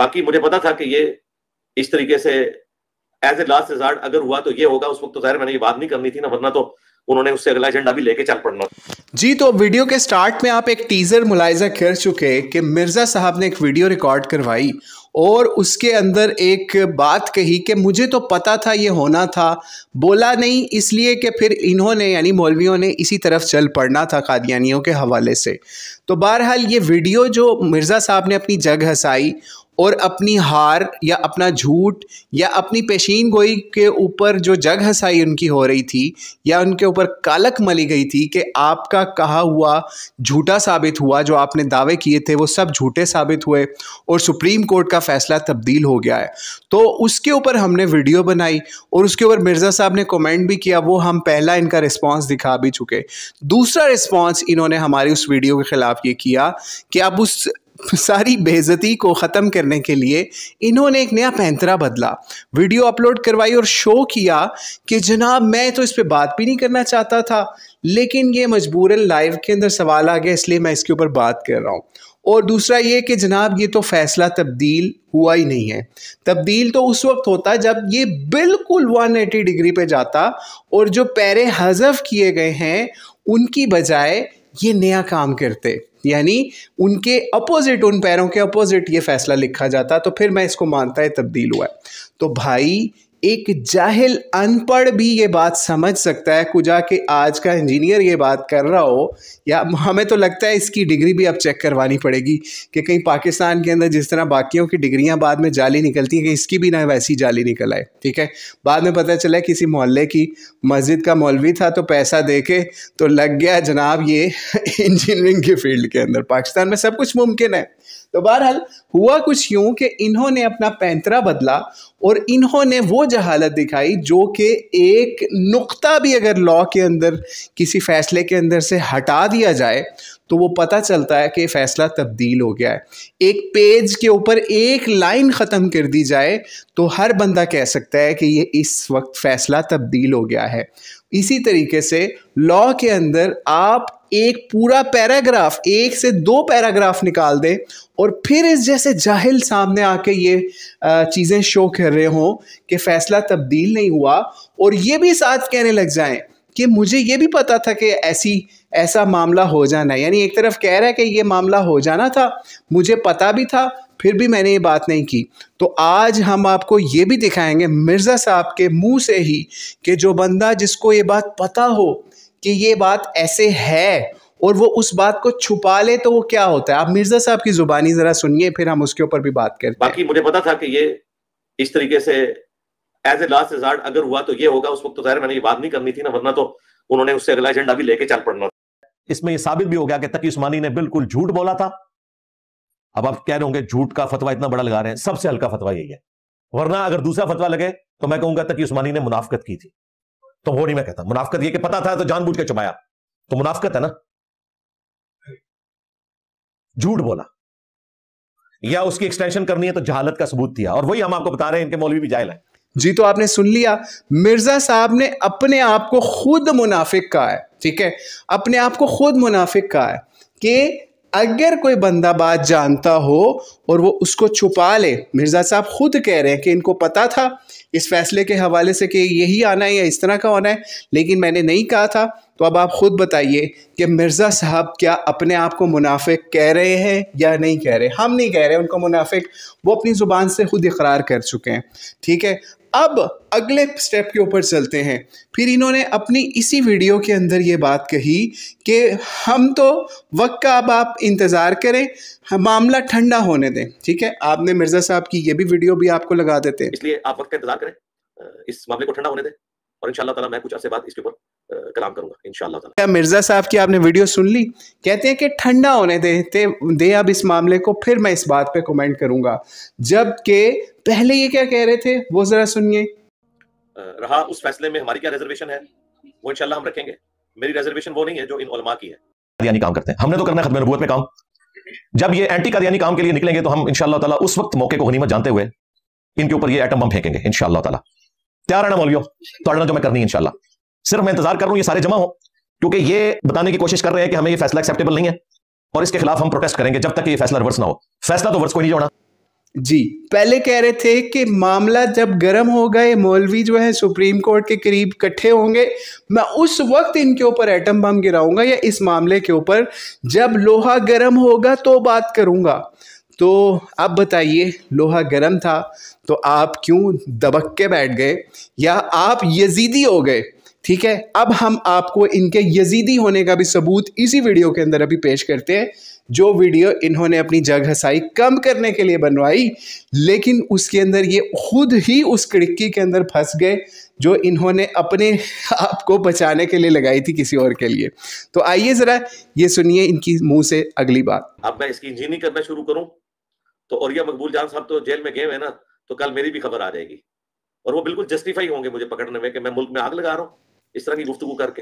बाकी मुझे पता था कि ये इस तरीके से एज ए लास्ट रिजॉर्ट अगर हुआ तो ये होगा। उस वक्त तो जाहिर मैंने ये बात नहीं करनी थी ना, वरना तो उन्होंने उससे अगला एजेंडा भी लेके चल पड़ना। जी, तो वीडियो के स्टार्ट में आप एक टीजर मुलाहिजा कर चुके कि मिर्ज़ा साहब ने एक वीडियो रिकॉर्ड करवाई और उसके अंदर एक बात कही कि मुझे तो पता था ये होना था, बोला नहीं इसलिए कि फिर इन्होंने यानी मौलवियों ने इसी तरफ चल पड़ना था कादियानियों के हवाले से। तो बहरहाल ये वीडियो जो मिर्ज़ा साहब ने अपनी जग हंसाई और अपनी हार या अपना झूठ या अपनी पेशीन गोई के ऊपर जो जग हंसाई उनकी हो रही थी या उनके ऊपर कालक मली गई थी कि आपका कहा हुआ झूठा साबित हुआ, जो आपने दावे किए थे वो सब झूठे साबित हुए और सुप्रीम कोर्ट का फैसला तब्दील हो गया है। तो उसके ऊपर हमने वीडियो बनाई और उसके ऊपर मिर्ज़ा साहब ने कमेंट भी किया, वो हम पहला इनका रिस्पॉन्स दिखा भी चुके। दूसरा रिस्पॉन्स इन्होंने हमारी उस वीडियो के ख़िलाफ़ ये किया कि अब उस सारी बेइज्जती को ख़त्म करने के लिए इन्होंने एक नया पैंतरा बदला, वीडियो अपलोड करवाई और शो किया कि जनाब मैं तो इस पे बात भी नहीं करना चाहता था, लेकिन ये मजबूरन लाइव के अंदर सवाल आ गया इसलिए मैं इसके ऊपर बात कर रहा हूँ। और दूसरा ये कि जनाब ये तो फ़ैसला तब्दील हुआ ही नहीं है। तब्दील तो उस वक्त होता जब ये बिल्कुल 180 डिग्री पे जाता और जो पैरे हज़फ किए गए हैं उनकी बजाय ये नया काम करते, यानी उनके अपोजिट, उन पैरों के अपोजिट ये फैसला लिखा जाता, तो फिर मैं इसको मानता है तब्दील हुआ है। तो भाई एक जाहिल अनपढ़ भी ये बात समझ सकता है, कुजा कि आज का इंजीनियर ये बात कर रहा हो, या हमें तो लगता है इसकी डिग्री भी अब चेक करवानी पड़ेगी कि कहीं पाकिस्तान के अंदर जिस तरह बाकियों की डिग्रियां बाद में जाली निकलती हैं कि इसकी भी ना वैसी जाली निकल आए। ठीक है, बाद में पता चला किसी मोहल्ले की मस्जिद का मौलवी था तो पैसा दे के तो लग गया जनाब ये इंजीनियरिंग के फील्ड के अंदर। पाकिस्तान में सब कुछ मुमकिन है। तो बहरहाल हुआ कुछ यूं कि इन्होंने अपना पैंतरा बदला और इन्होंने वो जहालत दिखाई जो कि एक नुक्ता भी अगर लॉ के अंदर किसी फैसले के अंदर से हटा दिया जाए तो वो पता चलता है कि फैसला तब्दील हो गया है। एक पेज के ऊपर एक लाइन ख़त्म कर दी जाए तो हर बंदा कह सकता है कि ये इस वक्त फैसला तब्दील हो गया है। इसी तरीके से लॉ के अंदर आप एक पूरा पैराग्राफ, 1 से 2 पैराग्राफ निकाल दें और फिर इस जैसे जाहिल सामने आके ये चीज़ें शो कर रहे हों कि फ़ैसला तब्दील नहीं हुआ, और ये भी साथ कहने लग जाएं कि मुझे ये भी पता था कि ऐसा मामला हो जाना है। यानी एक तरफ कह रहा है कि ये मामला हो जाना था, मुझे पता भी था, फिर भी मैंने ये बात नहीं की। तो आज हम आपको ये भी दिखाएंगे मिर्ज़ा साहब के मुंह से ही कि जो बंदा जिसको ये बात पता हो कि ये बात ऐसे है और वो उस बात को छुपा ले तो वो क्या होता है। आप मिर्ज़ा साहब की ज़ुबानी ज़रा सुनिए, फिर हम उसके ऊपर भी बात करते हैं। बाकी मुझे पता था कि ये इस तरीके से एज ए लास्ट रिजॉर्ट अगर हुआ तो ये होगा। उस वक्त तो जाहिर मैंने ये बात नहीं करनी थी ना, वरना तो उन्होंने उससे अगला एजेंडा भी लेके चल पड़ना। इसमें ये साबित भी हो गया कि तकी उस्मानी ने बिल्कुल झूठ बोला था। अब आप कह रहे होंगे झूठ का फतवा इतना बड़ा लगा रहे हैं, सबसे हल्का फतवा यही है, वरना अगर दूसरा फतवा लगे तो मैं कहूंगा तकी उस्मानी ने मुनाफिकत की थी। तो वो नहीं मैं कहता मुनाफिकत, ये कि पता था तो जानबूझ के छुपाया, तो मुनाफिकत है ना। झूठ बोला या उसकी एक्सटेंशन करनी है तो जहालत का सबूत दिया, और वही हम आपको बता रहे हैं, इनके मौलवी भी जाहिल हैं। जी, तो आपने सुन लिया, मिर्ज़ा साहब ने अपने आप को खुद मुनाफिक कहा है। ठीक है, अपने आप को खुद मुनाफिक कहा है कि अगर कोई बंदा बात जानता हो और वो उसको छुपा ले, मिर्ज़ा साहब खुद कह रहे हैं कि इनको पता था इस फैसले के हवाले से कि यही आना है या इस तरह का होना है, लेकिन मैंने नहीं कहा था। तो अब आप खुद बताइए कि मिर्ज़ा साहब क्या अपने आप को मुनाफिक कह रहे हैं या नहीं कह रहे। हम नहीं कह रहे उनको मुनाफिक, वो अपनी ज़ुबान से खुद इकरार कर चुके हैं। ठीक है, अब अगले स्टेप के ऊपर चलते हैं। फिर इन्होंने अपनी इसी वीडियो के अंदर ये बात कही कि हम तो वक्त का अब आप इंतज़ार करें, मामला ठंडा होने दें। ठीक है, आपने मिर्ज़ा साहब की ये भी वीडियो भी आपको लगा देते हैं, इसलिए आप वक्त का इंतजार करें, इस मामले को ठंडा होने दें और इंशाअल्लाह ताला मैं कुछ अर्से बाद इसके ऊपर कलाम करूंगा इंशाअल्लाह ताला। क्या मिर्ज़ा साहब की आपने वीडियो सुन ली? कहते हैं कि ठंडा होने दे अब इस मामले को, फिर मैं इस बात पे कमेंट करूंगा। जबकि पहले ये क्या कह रहे थे वो जरा सुनिए। रहा उस फैसले में हमारी क्या रिजर्वेशन है वो इंशाअल्लाह हम रखेंगे। मेरी रिजर्वेशन वो नहीं है जो इन उलमा की है। कादियानी काम करते हैं, हमने तो करना है खत्म नबूवत में काम। जब ये एंटी कादियानी काम के लिए निकलेंगे तो हम इंशाअल्लाह ताला उस वक्त मौके को गनीमत जानते हुए इनके ऊपर ये एटम बम फेंकेंगे इंशाअल्लाह ताला। तैयार है ना मौलवियों? तो जो मैं करनी है इंशाअल्लाह। सिर्फ मैं इंतजार कर रहा हूं ये सारे जमा हो, क्योंकि ये बताने की कोशिश कर रहे हैं कि हमें ये फैसला एक्सेप्टेबल नहीं है और इसके खिलाफ हम प्रोटेस्ट करेंगे जब तक ये फैसला रिवर्स ना हो। फैसला तो रिवर्स कोई नहीं होना, जी, पहले कह रहे थे कि मामला जब गर्म होगा, ये मौलवी जो है सुप्रीम कोर्ट के करीब इकट्ठे होंगे, मैं उस वक्त इनके ऊपर एटम बम गिराऊंगा, या इस मामले के ऊपर जब लोहा गर्म होगा तो बात करूंगा। तो अब बताइए, लोहा गर्म था तो आप क्यों दबक के बैठ गए, या आप यजीदी हो गए? ठीक है, अब हम आपको इनके यजीदी होने का भी सबूत इसी वीडियो के अंदर अभी पेश करते हैं, जो वीडियो इन्होंने अपनी जग हसाई कम करने के लिए बनवाई, लेकिन उसके अंदर ये खुद ही उस कड़की के अंदर फंस गए जो इन्होंने अपने आप को बचाने के लिए लगाई थी किसी और के लिए। तो आइए जरा ये सुनिए इनकी मुंह से अगली बात। अब मैं इसकी इंजीनियरिंग करना शुरू करूं तो औरिया मकबूल जान साहब तो जेल में गए हुए ना, तो कल मेरी भी खबर आ जाएगी और वो बिल्कुल जस्टिफाई होंगे मुझे पकड़ने में कि मैं मुल्क में आग लगा रहा हूं इस तरह की गुफ्तगू करके।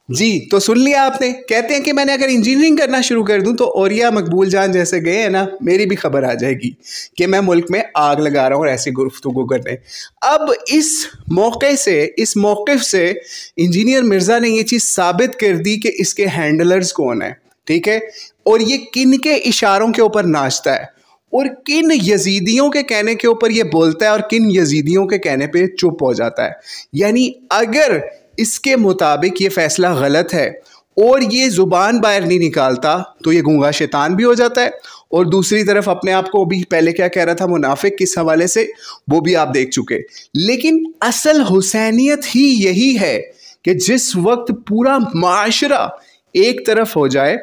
जी, तो सुन लिया आपने, कहते हैं कि मैंने अगर इंजीनियरिंग करना शुरू कर दूं तो औरिया मकबूल जान जैसे गए हैं ना, मेरी भी खबर आ जाएगी कि मैं मुल्क में आग लगा रहा हूं ऐसी गुफ्तगू करने। अब इस मौक़िफ़ से इंजीनियर मिर्ज़ा ने ये चीज़ साबित कर दी कि इसके हैंडलर्स कौन है, ठीक है, और ये किन के इशारों के ऊपर नाचता है और किन यजीदियों के कहने के ऊपर ये बोलता है और किन यजीदियों के कहने पे चुप हो जाता है। यानी अगर इसके मुताबिक ये फैसला गलत है और ये ज़ुबान बाहर नहीं निकालता तो ये गूंगा शैतान भी हो जाता है, और दूसरी तरफ अपने आप को भी पहले क्या कह रहा था मुनाफिक, किस हवाले से वो भी आप देख चुके। लेकिन असल हुसैनियत ही यही है कि जिस वक्त पूरा माशरा एक तरफ हो जाए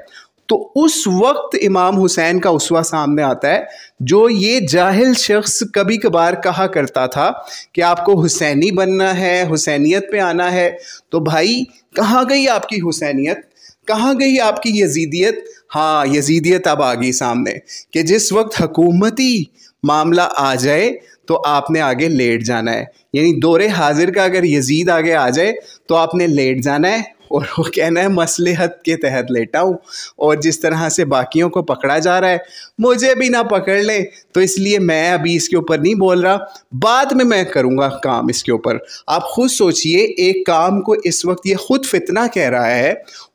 तो उस वक्त इमाम हुसैन का उसवा सामने आता है, जो ये जाहिल शख्स कभी कभार कहा करता था कि आपको हुसैनी बनना है, हुसैनियत पे आना है। तो भाई कहाँ गई आपकी हुसैनियत, कहाँ गई आपकी यजीदियत? हाँ, यजीदियत अब आ गई सामने कि जिस वक्त हुकूमती मामला आ जाए तो आपने आगे लेट जाना है। यानी दौरे हाजिर का अगर यजीद आगे आ जाए तो आपने लेट जाना है और वो कहना है मसलहत के तहत लेटा हूँ, और जिस तरह से बाकियों को पकड़ा जा रहा है मुझे भी ना पकड़ ले, तो इसलिए मैं अभी इसके ऊपर नहीं बोल रहा, बाद में मैं करूँगा काम इसके ऊपर। आप खुद सोचिए, एक काम को इस वक्त ये खुद फितना कह रहा है,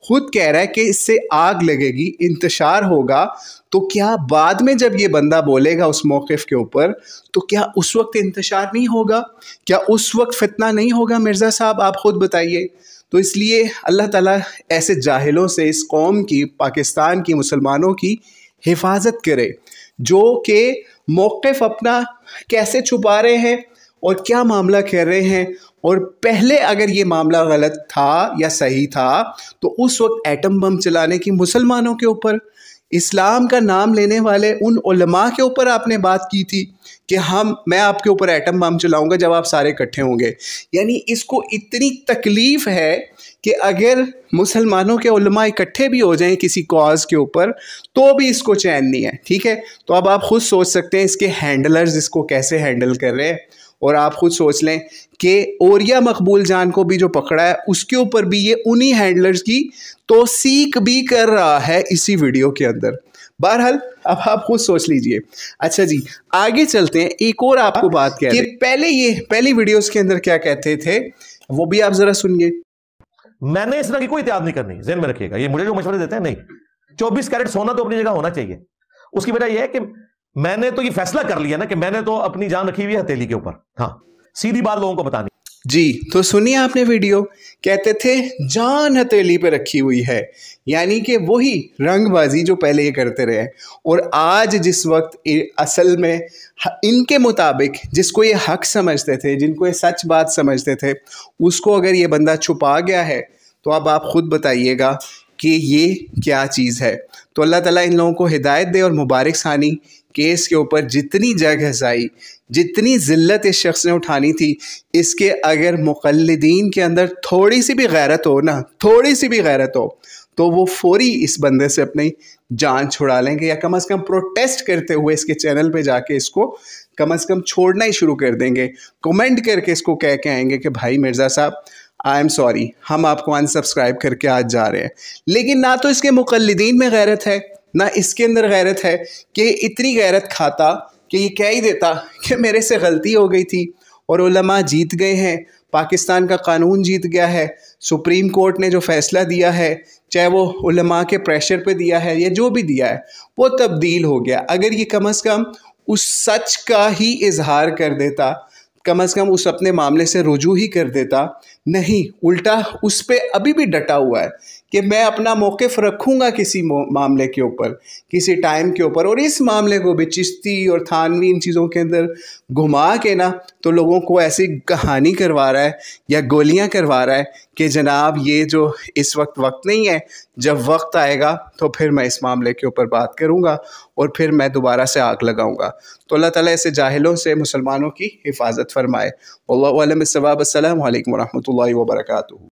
खुद कह रहा है कि इससे आग लगेगी, इंतशार होगा, तो क्या बाद में जब ये बंदा बोलेगा उस मौक़िफ़ के ऊपर तो क्या उस वक्त इंतशार नहीं होगा, क्या उस वक्त फितना नहीं होगा? मिर्ज़ा साहब आप खुद बताइए। तो इसलिए अल्लाह ताला ऐसे जाहिलों से इस कौम की, पाकिस्तान की, मुसलमानों की हिफाजत करे जो कि मौक़िफ़ अपना कैसे छुपा रहे हैं और क्या मामला कह रहे हैं, और पहले अगर ये मामला गलत था या सही था तो उस वक्त एटम बम चलाने की मुसलमानों के ऊपर, इस्लाम का नाम लेने वाले उन उलमा के ऊपर आपने बात की थी कि मैं आपके ऊपर एटम बम चलाऊंगा जब आप सारे इकट्ठे होंगे। यानी इसको इतनी तकलीफ़ है कि अगर मुसलमानों के उलमा इकट्ठे भी हो जाएं किसी कॉज के ऊपर तो भी इसको चैन नहीं है, ठीक है। तो अब आप खुद सोच सकते हैं इसके हैंडलर्स इसको कैसे हैंडल कर रहे हैं, और आप खुद सोच लें कि औरिया मकबूल जान को भी जो पकड़ा है उसके ऊपर भी ये उन्हीं हैंडलर्स की तौसीक भी कर रहा है इसी वीडियो के अंदर। बहरहाल अब आप खुद सोच लीजिए। अच्छा जी, आगे चलते हैं। एक और आपको बात कह रहे पहली वीडियोस के अंदर क्या कहते थे वो भी आप जरा सुनिए। मैंने इस तरह की कोई इत्याद नहीं करनी, ज़हन में रखिएगा। ये मुझे जो मशवरे देते हैं, नहीं, 24 कैरेट सोना तो अपनी जगह होना चाहिए। उसकी वजह यह है कि मैंने तो ये फैसला कर लिया ना कि मैंने तो अपनी जान रखी हुई है हथेली के ऊपर। हाँ, सीधी बात लोगों को बतानी। जी, तो सुनिए आपने वीडियो, कहते थे जान हथेली पे रखी हुई है, यानी कि वही रंगबाजी जो पहले ये करते रहे। और आज जिस वक्त असल में इनके मुताबिक जिसको ये हक समझते थे, जिनको ये सच बात समझते थे, उसको अगर ये बंदा छुपा गया है तो अब आप खुद बताइएगा कि ये क्या चीज़ है। तो अल्लाह ताला इन लोगों को हिदायत दे और मुबारक सानी। केस के ऊपर जितनी जग हसाई, जितनी ज़िल्लत इस शख्स ने उठानी थी, इसके अगर मुक़ल्लिदीन के अंदर थोड़ी सी भी गैरत हो ना, थोड़ी सी भी गैरत हो, तो वो फौरी इस बंदे से अपनी जान छुड़ा लेंगे, या कम से कम प्रोटेस्ट करते हुए इसके चैनल पे जाके इसको कम से कम छोड़ना ही शुरू कर देंगे। कमेंट करके इसको कह के आएंगे कि भाई मिर्ज़ा साहब आई एम सॉरी, हम आपको अनसब्सक्राइब करके आज जा रहे हैं। लेकिन ना तो इसके मुक़ल्लिदीन में गैरत है, ना इसके अंदर गैरत है कि इतनी गैरत खाता कि ये कह ही देता कि मेरे से गलती हो गई थी और उलमा जीत गए हैं, पाकिस्तान का कानून जीत गया है, सुप्रीम कोर्ट ने जो फ़ैसला दिया है, चाहे वो उलमा के प्रेशर पे दिया है या जो भी दिया है, वो तब्दील हो गया। अगर ये कम से कम उस सच का ही इजहार कर देता, कम से कम उस अपने मामले से रुजू ही कर देता। नहीं, उल्टा उस पे अभी भी डटा हुआ है कि मैं अपना मौक़िफ़ रखूँगा किसी मामले के ऊपर, किसी टाइम के ऊपर, और इस मामले को भी चिश्ती और थानवी इन चीज़ों के अंदर घुमा के ना तो लोगों को ऐसी कहानी करवा रहा है या गोलियां करवा रहा है कि जनाब ये जो इस वक्त नहीं है, जब वक्त आएगा तो फिर मैं इस मामले के ऊपर बात करूँगा और फिर मैं दोबारा से आग लगाऊँगा। तो अल्लाह ताला ऐसे जाहिलों से मुसलमानों की हिफाजत फरमाए। वल्लाहु अलम बिस्सवाब। अस्सलामु अलैकुम वरहमतुल्लाहि वबरकातुहू।